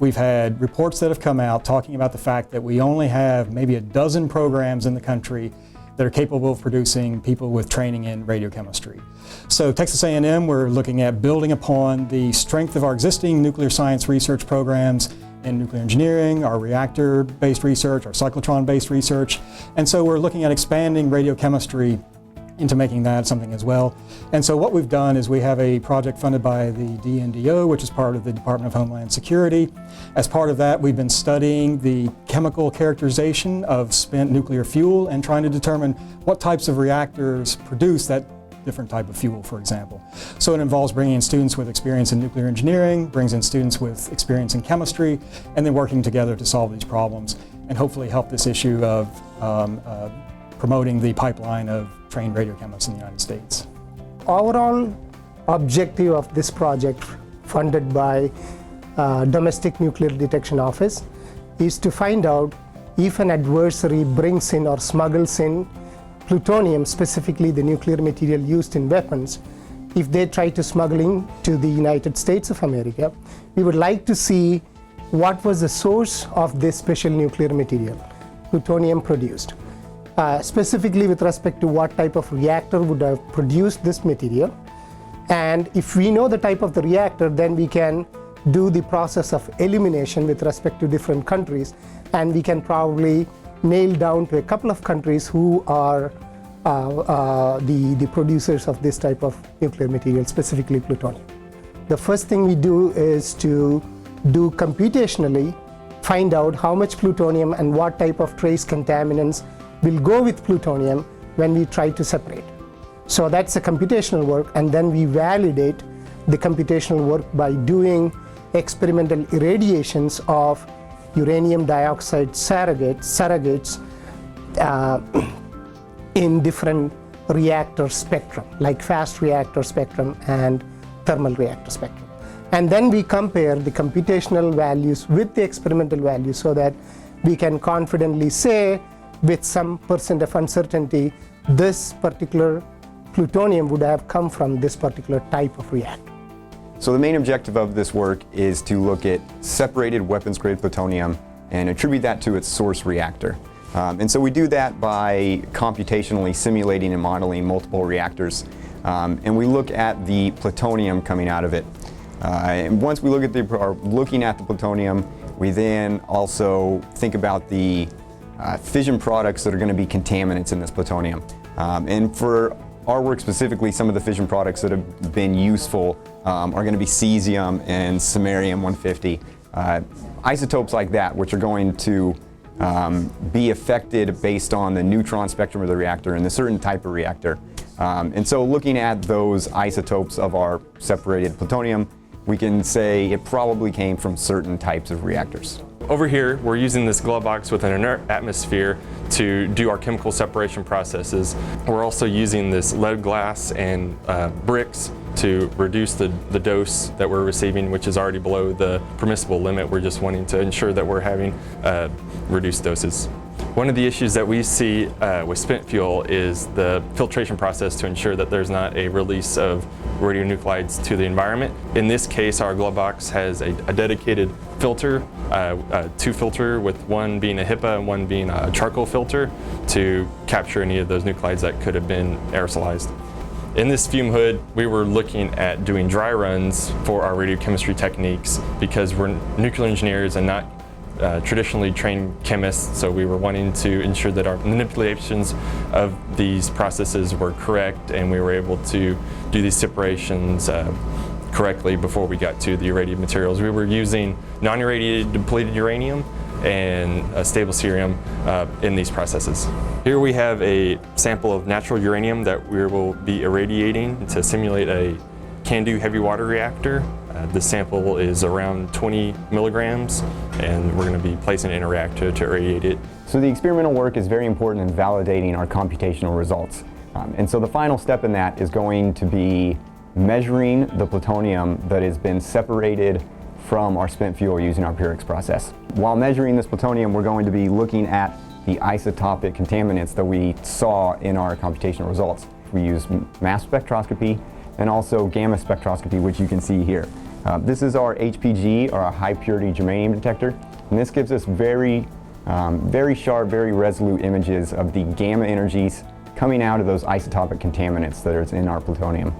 We've had reports that have come out talking about the fact that we only have maybe a dozen programs in the country that are capable of producing people with training in radiochemistry. So Texas A&M, we're looking at building upon the strength of our existing nuclear science research programs in nuclear engineering, our reactor-based research, our cyclotron-based research. And so we're looking at expanding radiochemistry into making that something as well. And so what we've done is we have a project funded by the DNDO, which is part of the Department of Homeland Security. As part of that, we've been studying the chemical characterization of spent nuclear fuel and trying to determine what types of reactors produce that different type of fuel, for example. So it involves bringing in students with experience in nuclear engineering, brings in students with experience in chemistry, and then working together to solve these problems and hopefully help this issue of promoting the pipeline of trained radiochemists in the United States. Overall objective of this project, funded by Domestic Nuclear Detection Office, is to find out if an adversary brings in or smuggles in plutonium, specifically the nuclear material used in weapons. If they try to smuggle in to the United States of America, we would like to see what was the source of this special nuclear material, plutonium produced. Specifically with respect to what type of reactor would have produced this material. And if we know the type of the reactor, then we can do the process of elimination with respect to different countries, and we can probably nail down to a couple of countries who are the producers of this type of nuclear material, specifically plutonium. The first thing we do is to do computationally find out how much plutonium and what type of trace contaminants will go with plutonium when we try to separate. So that's the computational work, and then we validate the computational work by doing experimental irradiations of uranium dioxide surrogates in different reactor spectrum, like fast reactor spectrum and thermal reactor spectrum. And then we compare the computational values with the experimental values so that we can confidently say with some % of uncertainty, this particular plutonium would have come from this particular type of reactor. So the main objective of this work is to look at separated weapons-grade plutonium and attribute that to its source reactor. And so we do that by computationally simulating and modeling multiple reactors. And we look at the plutonium coming out of it. And once we look at looking at the plutonium, we then also think about the fission products that are going to be contaminants in this plutonium. And for our work specifically, some of the fission products that have been useful are going to be cesium and samarium-150. Isotopes like that, which are going to be affected based on the neutron spectrum of the reactor and the certain type of reactor. And so looking at those isotopes of our separated plutonium, we can say it probably came from certain types of reactors. Over here, we're using this glove box with an inert atmosphere to do our chemical separation processes. We're also using this lead glass and bricks to reduce the dose that we're receiving, which is already below the permissible limit. We're just wanting to ensure that we're having reduced doses. One of the issues that we see with spent fuel is the filtration process to ensure that there's not a release of radionuclides to the environment. In this case, our glove box has a dedicated filter, two filter, with one being a HEPA and one being a charcoal filter to capture any of those nuclides that could have been aerosolized. In this fume hood, we were looking at doing dry runs for our radiochemistry techniques because we're nuclear engineers and not traditionally trained chemists, so we were wanting to ensure that our manipulations of these processes were correct and we were able to do these separations correctly before we got to the irradiated materials. We were using non-irradiated depleted uranium and stable cerium in these processes. Here we have a sample of natural uranium that we will be irradiating to simulate a CANDU heavy water reactor. This sample is around 20 milligrams, and we're going to be placing it in a reactor to irradiate it. So the experimental work is very important in validating our computational results. And so the final step in that is going to be measuring the plutonium that has been separated from our spent fuel using our Pyrrhix process. While measuring this plutonium, we're going to be looking at the isotopic contaminants that we saw in our computational results. We use mass spectroscopy and also gamma spectroscopy, which you can see here. This is our HPG, or our high purity germanium detector, and this gives us very sharp, very resolute images of the gamma energies coming out of those isotopic contaminants that are in our plutonium.